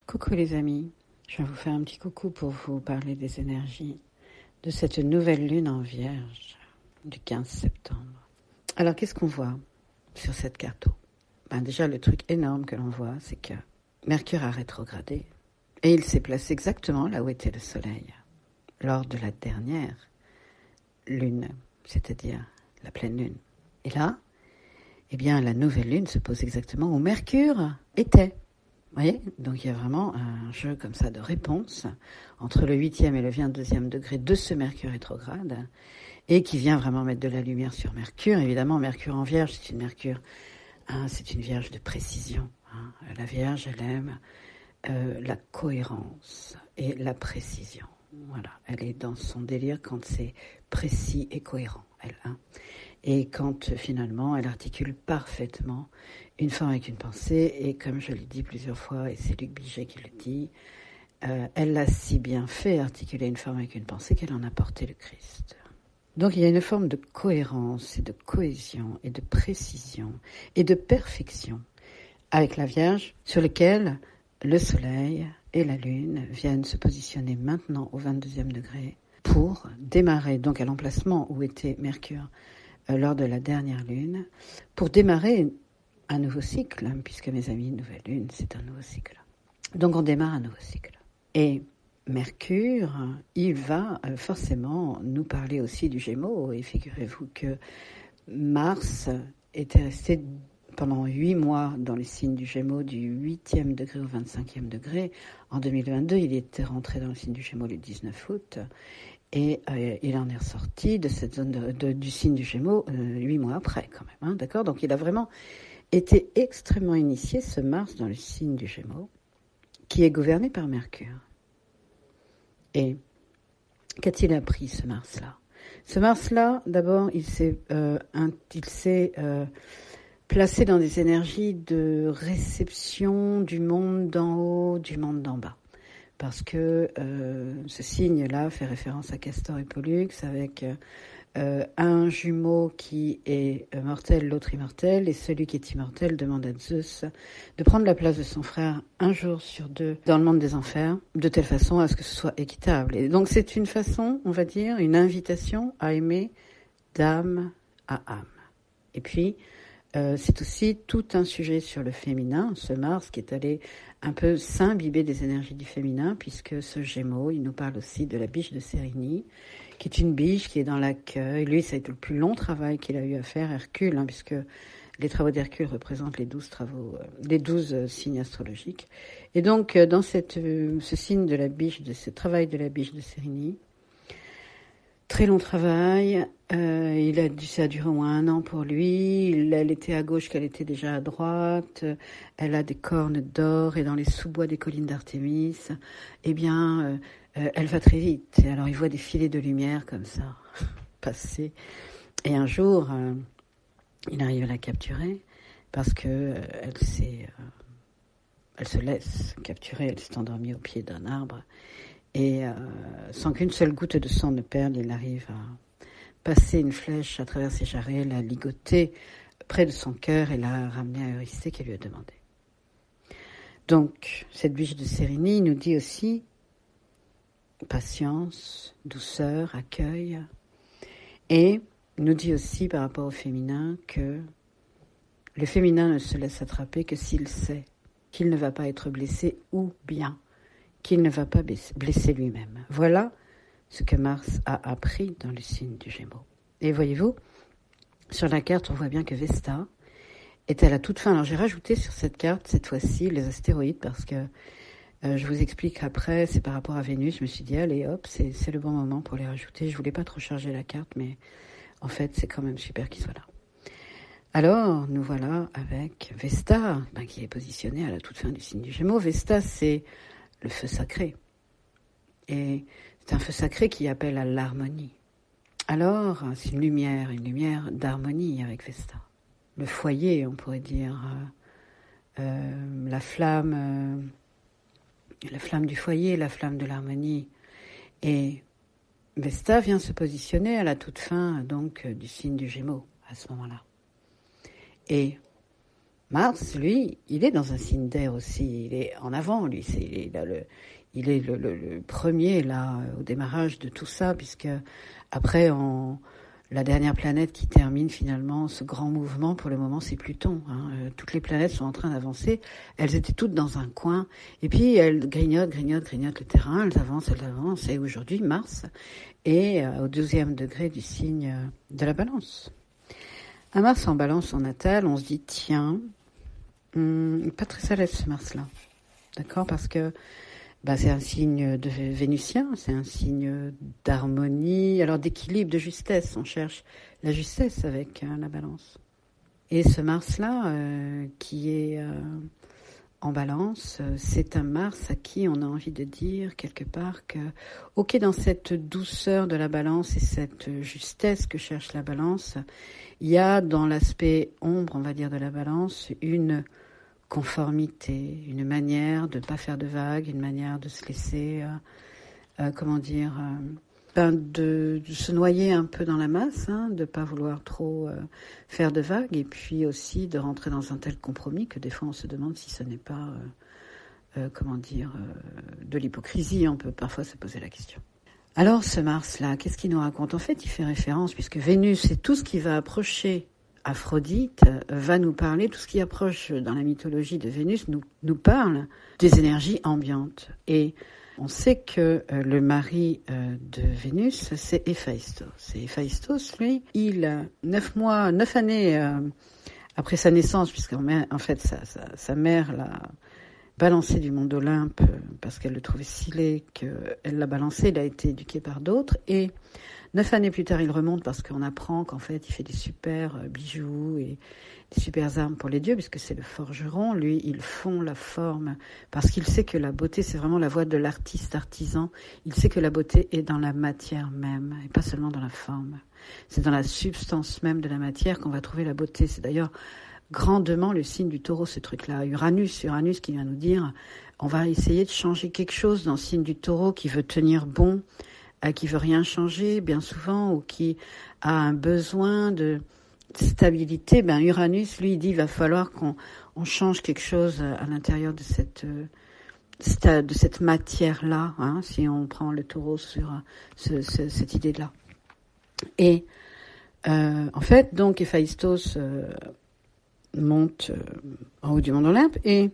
Coucou les amis, je viens vous faire un petit coucou pour vous parler des énergies de cette nouvelle lune en Vierge du 15 septembre. Alors qu'est-ce qu'on voit sur cette carte? Déjà le truc énorme que l'on voit, c'est que Mercure a rétrogradé et il s'est placé exactement là où était le Soleil lors de la dernière lune, c'est-à-dire la pleine lune. Et là, la nouvelle lune se pose exactement où Mercure était. Vous voyez, donc il y a vraiment un jeu comme ça de réponse entre le 8e et le 22e degré de ce Mercure rétrograde et qui vient vraiment mettre de la lumière sur Mercure. Évidemment, Mercure en Vierge, c'est une Vierge de précision. La Vierge, elle aime la cohérence et la précision. Voilà, elle est dans son délire quand c'est précis et cohérent, elle. Et quand finalement elle articule parfaitement une forme avec une pensée, et comme je l'ai dit plusieurs fois, et c'est Luc Biget qui le dit, elle l'a si bien fait articuler une forme avec une pensée qu'elle en a porté le Christ. Donc il y a une forme de cohérence et de cohésion et de précision et de perfection avec la Vierge sur lequel le Soleil et la Lune viennent se positionner maintenant au 22e degré pour démarrer donc à l'emplacement où était Mercure lors de la dernière lune, pour démarrer un nouveau cycle, puisque mes amis, nouvelle lune, c'est un nouveau cycle. Donc on démarre un nouveau cycle. Et Mercure, il va forcément nous parler aussi du Gémeaux, et figurez-vous que Mars était resté pendant 8 mois dans les signes du Gémeaux, du 8e degré au 25e degré. En 2022, il était rentré dans le signe du Gémeaux le 19 août, et il en est ressorti de cette zone du signe du Gémeaux 8 mois après quand même. D'accord ? Donc il a vraiment été extrêmement initié, ce Mars, dans le signe du Gémeaux, qui est gouverné par Mercure. Et qu'a-t-il appris, ce Mars-là ? Ce Mars-là, d'abord, il s'est placé dans des énergies de réception du monde d'en haut, du monde d'en bas. Parce que ce signe-là fait référence à Castor et Pollux, avec un jumeau qui est mortel, l'autre immortel, et celui qui est immortel demande à Zeus de prendre la place de son frère un jour sur deux dans le monde des enfers, de telle façon à ce que ce soit équitable. Et donc c'est une façon, on va dire, une invitation à aimer d'âme à âme. Et puis, c'est aussi tout un sujet sur le féminin, ce Mars qui est allé un peu s'imbiber des énergies du féminin, puisque ce Gémeaux, il nous parle aussi de la biche de Cérénie, qui est une biche qui est dans l'accueil. Lui, ça a été le plus long travail qu'il a eu à faire, Hercule, puisque les travaux d'Hercule représentent les 12 signes astrologiques. Et donc, dans ce signe de la biche, de ce travail de la biche de Cérénie, très long travail, ça a duré au moins 1 an pour lui, elle était à gauche qu'elle était déjà à droite, elle a des cornes d'or et dans les sous-bois des collines d'Artémis, elle va très vite. Et alors il voit des filets de lumière comme ça passer. Et un jour, il arrive à la capturer parce que elle se laisse capturer, elle s'est endormie au pied d'un arbre. Et sans qu'une seule goutte de sang ne perde, il arrive à passer une flèche à travers ses jarrets, la ligoter près de son cœur et la ramener à Eurysthée qui lui a demandé. Donc, cette biche de Cérénie nous dit aussi patience, douceur, accueil, et nous dit aussi par rapport au féminin que le féminin ne se laisse attraper que s'il sait qu'il ne va pas être blessé ou bien qu'il ne va pas blesser lui-même. Voilà ce que Mars a appris dans le signe du Gémeaux. Et voyez-vous, sur la carte, on voit bien que Vesta est à la toute fin. Alors j'ai rajouté sur cette carte, cette fois-ci, les astéroïdes, parce que je vous explique après, c'est par rapport à Vénus. Je me suis dit, allez hop, c'est le bon moment pour les rajouter. Je voulais pas trop charger la carte, mais en fait, c'est quand même super qu'ils soient là. Alors, nous voilà avec Vesta, qui est positionnée à la toute fin du signe du Gémeaux. Vesta, c'est le feu sacré. Et c'est un feu sacré qui appelle à l'harmonie. Alors, c'est une lumière d'harmonie avec Vesta. Le foyer, on pourrait dire, la flamme du foyer, la flamme de l'harmonie. Et Vesta vient se positionner à la toute fin, donc, du signe du Gémeaux, à ce moment-là. Et Mars, lui, il est dans un signe d'air aussi. Il est en avant, lui. Il est le premier, là, au démarrage de tout ça, puisque après, la dernière planète qui termine finalement ce grand mouvement, pour le moment, c'est Pluton. Toutes les planètes sont en train d'avancer. Elles étaient toutes dans un coin. Et puis, elles grignotent le terrain. Elles avancent. Et aujourd'hui, Mars est au 12e degré du signe de la Balance. Un Mars en Balance en natal, on se dit, tiens, pas très à l'aise ce Mars-là. D'accord? Parce que c'est un signe de vénusien, c'est un signe d'harmonie, alors d'équilibre, de justesse. On cherche la justesse avec la Balance. Et ce Mars-là, qui est en Balance, c'est un Mars à qui on a envie de dire quelque part que, ok, dans cette douceur de la Balance et cette justesse que cherche la Balance, il y a dans l'aspect ombre, on va dire, de la Balance, une conformité, une manière de ne pas faire de vagues, une manière de se laisser, de se noyer un peu dans la masse, de ne pas vouloir trop faire de vagues, et puis aussi de rentrer dans un tel compromis que des fois on se demande si ce n'est pas, de l'hypocrisie. On peut parfois se poser la question. Alors ce Mars-là, qu'est-ce qu'il nous raconte? En fait, il fait référence, puisque Vénus, c'est tout ce qui va approcher Aphrodite, va nous parler, tout ce qui approche dans la mythologie de Vénus nous parle des énergies ambiantes. Et on sait que le mari de Vénus, c'est Héphaïstos. Et Héphaïstos, lui, 9 années après sa naissance, puisqu'en fait sa mère l'a balancé du monde d'Olympe parce qu'elle le trouvait si laid qu'elle l'a balancé, il a été éduqué par d'autres. Et 9 années plus tard, il remonte parce qu'on apprend qu'en fait, il fait des super bijoux et des super armes pour les dieux, puisque c'est le forgeron. Lui, il fond la forme parce qu'il sait que la beauté, c'est vraiment la voie de l'artiste artisan. Il sait que la beauté est dans la matière même et pas seulement dans la forme. C'est dans la substance même de la matière qu'on va trouver la beauté. C'est d'ailleurs grandement le signe du Taureau, ce truc-là. Uranus qui vient nous dire, on va essayer de changer quelque chose dans le signe du Taureau qui veut tenir bon, qui veut rien changer bien souvent, ou qui a un besoin de stabilité. Uranus, lui, il dit, il va falloir qu'on change quelque chose à l'intérieur de cette matière-là, si on prend le Taureau sur cette idée-là. Et en fait, donc, Héphaïstos monte en haut du mont Olympe et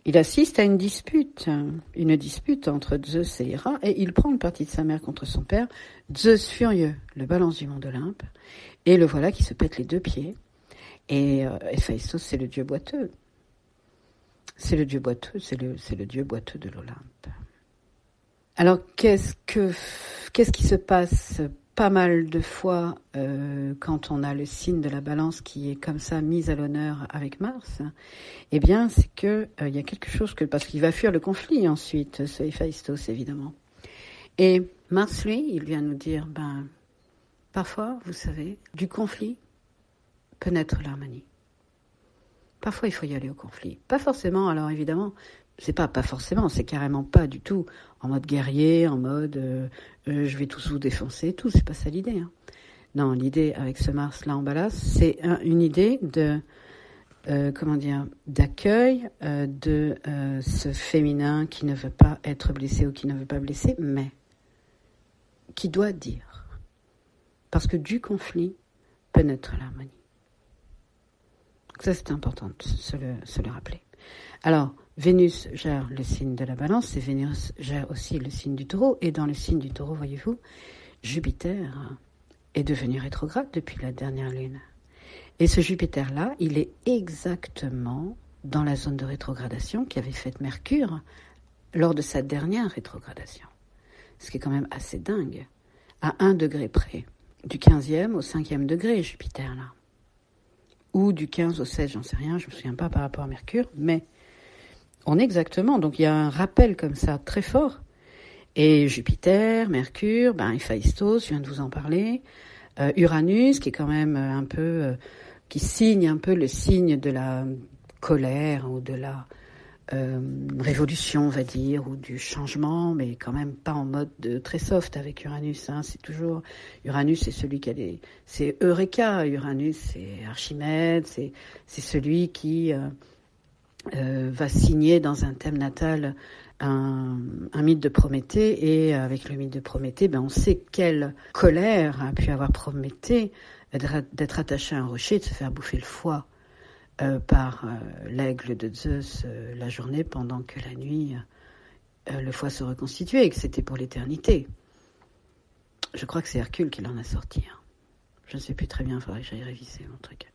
il assiste à une dispute entre Zeus et Héra, et il prend le parti de sa mère contre son père. Zeus furieux le balance du mont Olympe, et le voilà qui se pète les 2 pieds. Et Héphaïstos, c'est le dieu boiteux. C'est le dieu boiteux de l'Olympe. Alors qu'est-ce qui se passe pas mal de fois quand on a le signe de la Balance qui est comme ça mis à l'honneur avec Mars? Eh bien, c'est que il y a quelque chose parce qu'il va fuir le conflit ensuite, ce Héphaïstos évidemment. Et Mars, lui, il vient nous dire, parfois, vous savez, du conflit peut naître l'harmonie. Parfois, il faut y aller au conflit. Pas forcément, alors évidemment, c'est pas forcément, c'est carrément pas du tout en mode guerrier, en mode je vais tous vous défoncer et tout, c'est pas ça l'idée. Non, l'idée avec ce Mars-là en Balance, c'est une idée de d'accueil de ce féminin qui ne veut pas être blessé ou qui ne veut pas blesser, mais qui doit dire. Parce que du conflit peut naître l'harmonie. Ça, c'est important de se le rappeler. Alors, Vénus gère le signe de la Balance, et Vénus gère aussi le signe du Taureau. Et dans le signe du Taureau, voyez-vous, Jupiter est devenu rétrograde depuis la dernière lune. Et ce Jupiter-là, il est exactement dans la zone de rétrogradation qu'avait faite Mercure lors de sa dernière rétrogradation. Ce qui est quand même assez dingue. À 1 degré près. Du 15e au 5e degré, Jupiter, là. Ou du 15 au 16, j'en sais rien, je me souviens pas par rapport à Mercure, mais on est exactement, donc il y a un rappel comme ça très fort. Et Jupiter, Mercure, Héphaïstos, je viens de vous en parler, Uranus, qui est quand même un peu, qui signe un peu le signe de la colère ou de la révolution, on va dire, ou du changement, mais quand même pas en mode très soft avec Uranus. C'est toujours Uranus, c'est celui qui a c'est Eureka. Uranus, c'est Archimède, c'est celui qui va signer dans un thème natal un mythe de Prométhée, et avec le mythe de Prométhée, on sait quelle colère a pu avoir Prométhée d'être attaché à un rocher et de se faire bouffer le foie par l'aigle de Zeus la journée, pendant que la nuit le foie se reconstituait, et que c'était pour l'éternité. Je crois que c'est Hercule qui l'en a sorti. Je ne sais plus très bien, il faudrait que j'aille réviser mon truc.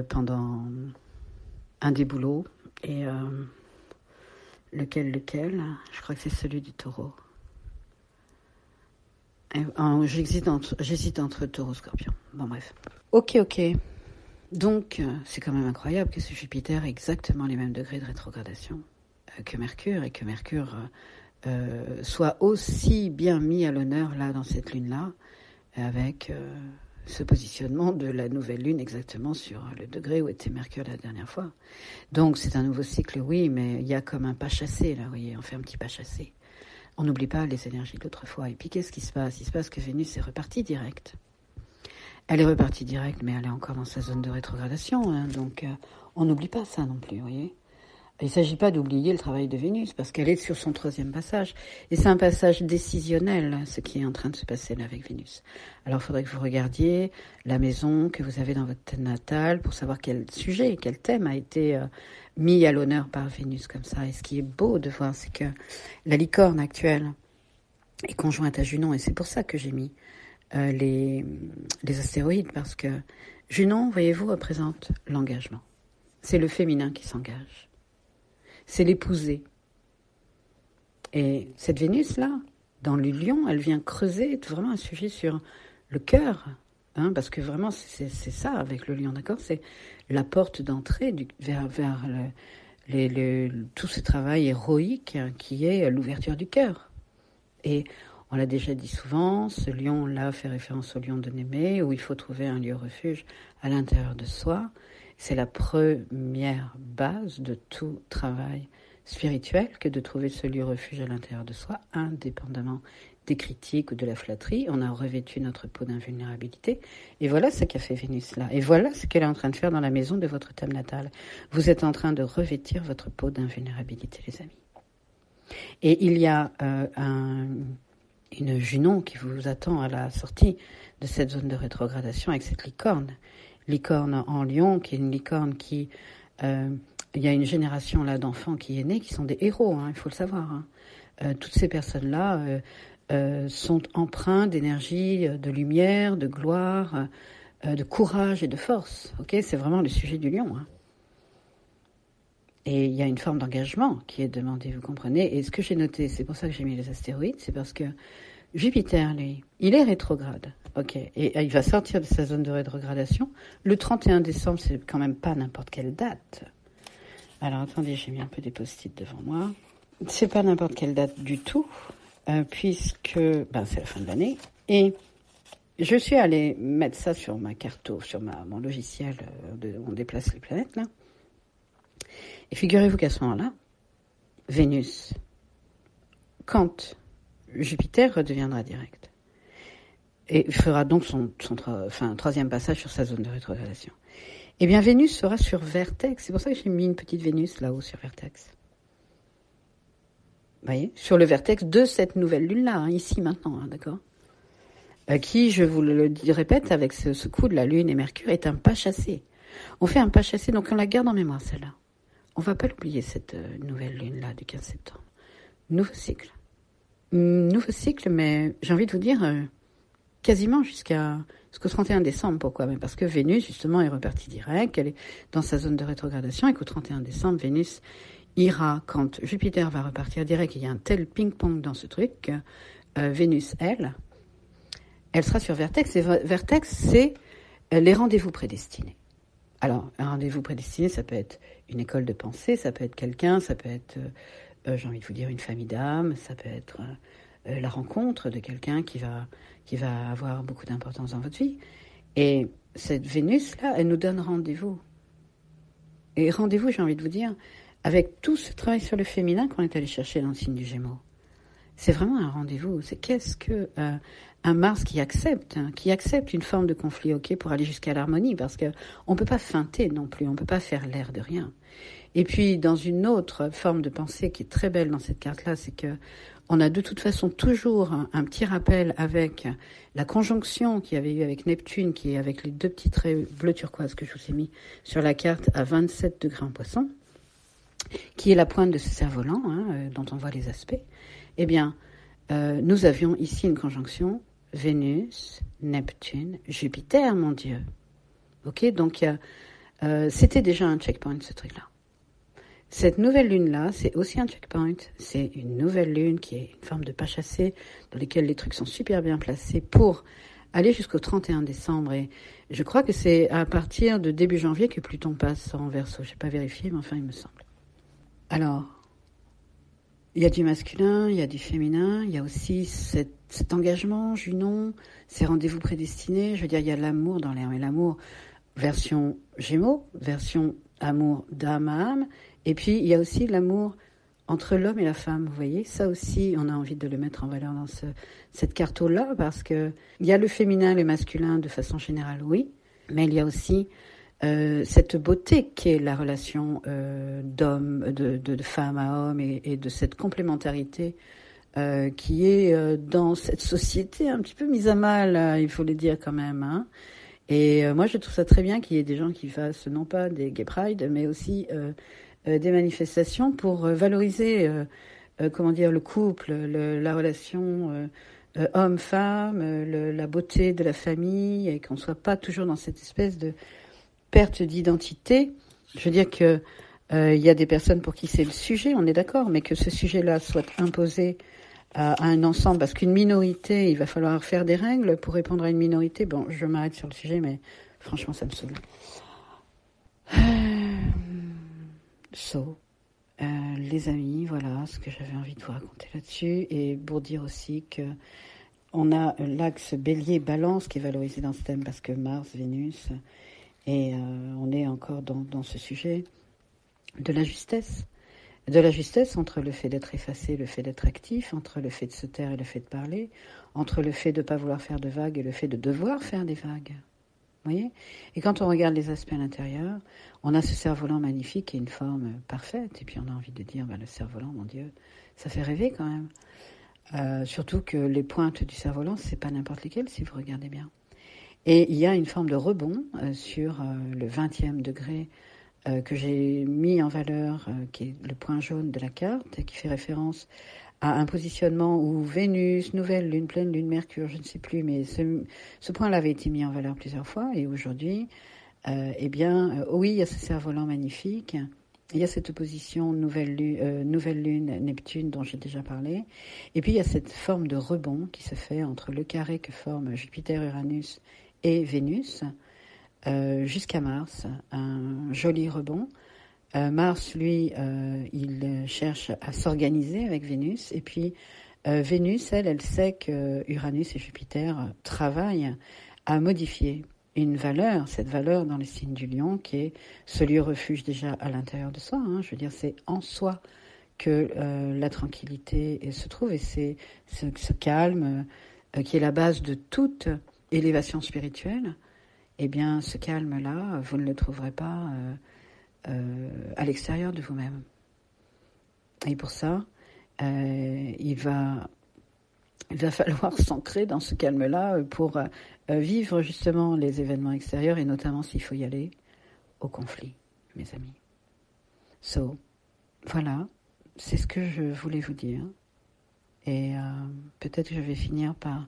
Pendant un des boulots, et lequel, je crois que c'est celui du taureau. J'hésite entre taureau et scorpion. Bon, bref. Ok. Donc, c'est quand même incroyable que ce Jupiter ait exactement les mêmes degrés de rétrogradation que Mercure, et que Mercure soit aussi bien mis à l'honneur là dans cette lune-là, avec ce positionnement de la nouvelle lune exactement sur le degré où était Mercure la dernière fois. Donc c'est un nouveau cycle, oui, mais il y a comme un pas chassé là, vous voyez, on fait un petit pas chassé. On n'oublie pas les énergies d'autrefois. Et puis qu'est-ce qui se passe ? Il se passe que Vénus est repartie direct. Elle est repartie direct, mais elle est encore dans sa zone de rétrogradation, donc on n'oublie pas ça non plus, vous voyez. Il ne s'agit pas d'oublier le travail de Vénus, parce qu'elle est sur son 3e passage. Et c'est un passage décisionnel, ce qui est en train de se passer là avec Vénus. Alors il faudrait que vous regardiez la maison que vous avez dans votre thème natal pour savoir quel sujet, quel thème a été mis à l'honneur par Vénus comme ça. Et ce qui est beau de voir, c'est que la licorne actuelle est conjointe à Junon, et c'est pour ça que j'ai mis les astéroïdes, parce que Junon, voyez-vous, représente l'engagement. C'est le féminin qui s'engage. C'est l'épousée. Et cette Vénus-là, dans le Lion, elle vient creuser vraiment un sujet sur le cœur, parce que vraiment, c'est ça avec le Lion, d'accord ? C'est la porte d'entrée vers tout ce travail héroïque qui est l'ouverture du cœur. Et on l'a déjà dit souvent, ce Lion-là fait référence au Lion de Némée, où il faut trouver un lieu refuge à l'intérieur de soi. C'est la première base de tout travail spirituel que de trouver ce lieu refuge à l'intérieur de soi, indépendamment des critiques ou de la flatterie. On a revêtu notre peau d'invulnérabilité. Et voilà ce qu'a fait Vénus là. Et voilà ce qu'elle est en train de faire dans la maison de votre thème natal. Vous êtes en train de revêtir votre peau d'invulnérabilité, les amis. Et il y a une Junon qui vous attend à la sortie de cette zone de rétrogradation avec cette licorne en Lion, qui est une licorne qui... il y a une génération là d'enfants qui est née, qui sont des héros, il faut le savoir. Toutes ces personnes-là sont empreints d'énergie, de lumière, de gloire, de courage et de force. Okay, c'est vraiment le sujet du Lion. Et il y a une forme d'engagement qui est demandée, vous comprenez. Et ce que j'ai noté, c'est pour ça que j'ai mis les astéroïdes, c'est parce que Jupiter, lui, il est rétrograde. Ok, et il va sortir de sa zone de rétrogradation. Le 31 décembre, c'est quand même pas n'importe quelle date. Alors, attendez, j'ai mis un peu des post-it devant moi. C'est pas n'importe quelle date du tout, puisque c'est la fin de l'année. Et je suis allée mettre ça sur ma carto, sur mon logiciel où on déplace les planètes, là. Et figurez-vous qu'à ce moment-là, Vénus, quand Jupiter redeviendra direct, et fera donc son 3e passage sur sa zone de rétrogradation, eh bien Vénus sera sur Vertex. C'est pour ça que j'ai mis une petite Vénus là-haut sur Vertex. Vous voyez, sur le Vertex de cette nouvelle lune-là, ici, maintenant, d'accord, qui, je vous le répète, avec ce coup de la Lune et Mercure, est un pas chassé. On fait un pas chassé, donc on la garde en mémoire, celle-là. On ne va pas l'oublier, cette nouvelle lune-là du 15 septembre. Nouveau cycle. Nouveau cycle, mais j'ai envie de vous dire, quasiment jusqu'au 31 décembre. Pourquoi ? Mais parce que Vénus, justement, est repartie direct, elle est dans sa zone de rétrogradation, et qu'au 31 décembre, Vénus ira, quand Jupiter va repartir direct, il y a un tel ping-pong dans ce truc, Vénus, elle sera sur Vertex, et Vertex, c'est les rendez-vous prédestinés. Alors, un rendez-vous prédestiné, ça peut être une école de pensée, ça peut être quelqu'un, ça peut être, j'ai envie de vous dire, une famille d'âmes, ça peut être la rencontre de quelqu'un qui va avoir beaucoup d'importance dans votre vie. Et cette Vénus-là, elle nous donne rendez-vous. Et rendez-vous, j'ai envie de vous dire, avec tout ce travail sur le féminin qu'on est allé chercher dans le signe du Gémeaux. C'est vraiment un rendez-vous. C'est qu'est-ce que un Mars qui accepte une forme de conflit, ok, pour aller jusqu'à l'harmonie, parce que on peut pas feinter non plus, on peut pas faire l'air de rien. Et puis dans une autre forme de pensée qui est très belle dans cette carte-là, c'est que on a de toute façon toujours un petit rappel avec la conjonction qu'il y avait eu avec Neptune, qui est avec les deux petits traits bleu turquoise que je vous ai mis sur la carte à 27 degrés en Poisson, qui est la pointe de ce cerf-volant, dont on voit les aspects. Eh bien, nous avions ici une conjonction Vénus, Neptune, Jupiter, mon Dieu. Ok, donc c'était déjà un checkpoint, ce truc-là. Cette nouvelle lune-là, c'est aussi un checkpoint. C'est une nouvelle lune qui est une forme de pas chassé, dans laquelle les trucs sont super bien placés pour aller jusqu'au 31 décembre. Et je crois que c'est à partir de début janvier que Pluton passe en Verseau. Je n'ai pas vérifié, mais enfin, il me semble. Alors, il y a du masculin, il y a du féminin, il y a aussi cet engagement, Junon, ces rendez-vous prédestinés. Je veux dire, il y a l'amour dans l'air, mais l'amour version Gémeaux, version amour d'âme à âme. Et puis, il y a aussi l'amour entre l'homme et la femme, vous voyez. Ça aussi, on a envie de le mettre en valeur dans cette carte-là, parce que il y a le féminin, le masculin de façon générale, oui, mais il y a aussi cette beauté qui est la relation d'homme, de femme à homme, et de cette complémentarité qui est dans cette société un petit peu mise à mal, il faut le dire quand même, hein. Et moi, je trouve ça très bien qu'il y ait des gens qui fassent non pas des gay pride, mais aussi des manifestations pour valoriser, comment dire, le couple, la relation homme-femme, la beauté de la famille, et qu'on soit pas toujours dans cette espèce de perte d'identité. Je veux dire que il y a des personnes pour qui c'est le sujet, on est d'accord, mais que ce sujet-là soit imposé à un ensemble, parce qu'une minorité, il va falloir faire des règles pour répondre à une minorité. Bon, je m'arrête sur le sujet, mais franchement, ça me saoule. Les amis, voilà ce que j'avais envie de vous raconter là-dessus, et pour dire aussi que on a l'axe Bélier-Balance qui est valorisé dans ce thème, parce que Mars, Vénus, et on est encore dans ce sujet de la justesse. De la justesse entre le fait d'être effacé et le fait d'être actif, entre le fait de se taire et le fait de parler, entre le fait de ne pas vouloir faire de vagues et le fait de devoir faire des vagues. Vous voyez ? Et quand on regarde les aspects à l'intérieur, on a ce cerf-volant magnifique qui est une forme parfaite. Et puis on a envie de dire, le cerf-volant, mon Dieu, ça fait rêver quand même. Surtout que les pointes du cerf-volant, c'est pas n'importe lesquelles si vous regardez bien. Et il y a une forme de rebond sur le 20e degré que j'ai mis en valeur, qui est le point jaune de la carte, qui fait référence à un positionnement où Vénus, nouvelle lune, pleine lune, Mercure, je ne sais plus, mais ce point-là avait été mis en valeur plusieurs fois, et aujourd'hui, oui, il y a ce cerf-volant magnifique, il y a cette opposition nouvelle lune, Neptune, dont j'ai déjà parlé, et puis il y a cette forme de rebond qui se fait entre le carré que forment Jupiter, Uranus et Vénus, jusqu'à Mars, un joli rebond. Mars, lui, il cherche à s'organiser avec Vénus, et puis Vénus, elle sait que Uranus et Jupiter travaillent à modifier une valeur, cette valeur dans le signe du Lion, qui est ce lieu refuge déjà à l'intérieur de soi. Je veux dire, c'est en soi que la tranquillité se trouve, et c'est ce calme qui est la base de toute élévation spirituelle. Eh bien, ce calme-là, vous ne le trouverez pas à l'extérieur de vous-même. Et pour ça, il va falloir s'ancrer dans ce calme-là pour vivre justement les événements extérieurs, et notamment s'il faut y aller au conflit, mes amis. Voilà, c'est ce que je voulais vous dire. Et peut-être que je vais finir par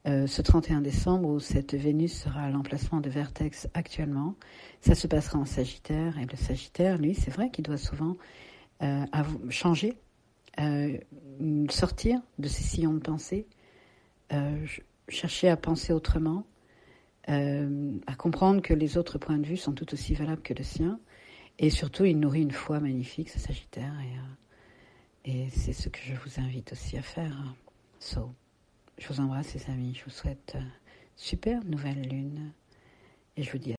ce 31 décembre, où cette Vénus sera à l'emplacement de Vertex actuellement. Ça se passera en Sagittaire, et le Sagittaire, lui, c'est vrai qu'il doit souvent changer, sortir de ses sillons de pensée, chercher à penser autrement, à comprendre que les autres points de vue sont tout aussi valables que le sien, et surtout il nourrit une foi magnifique, ce Sagittaire, et c'est ce que je vous invite aussi à faire. Je vous embrasse, les amis, je vous souhaite super nouvelle lune, et je vous dis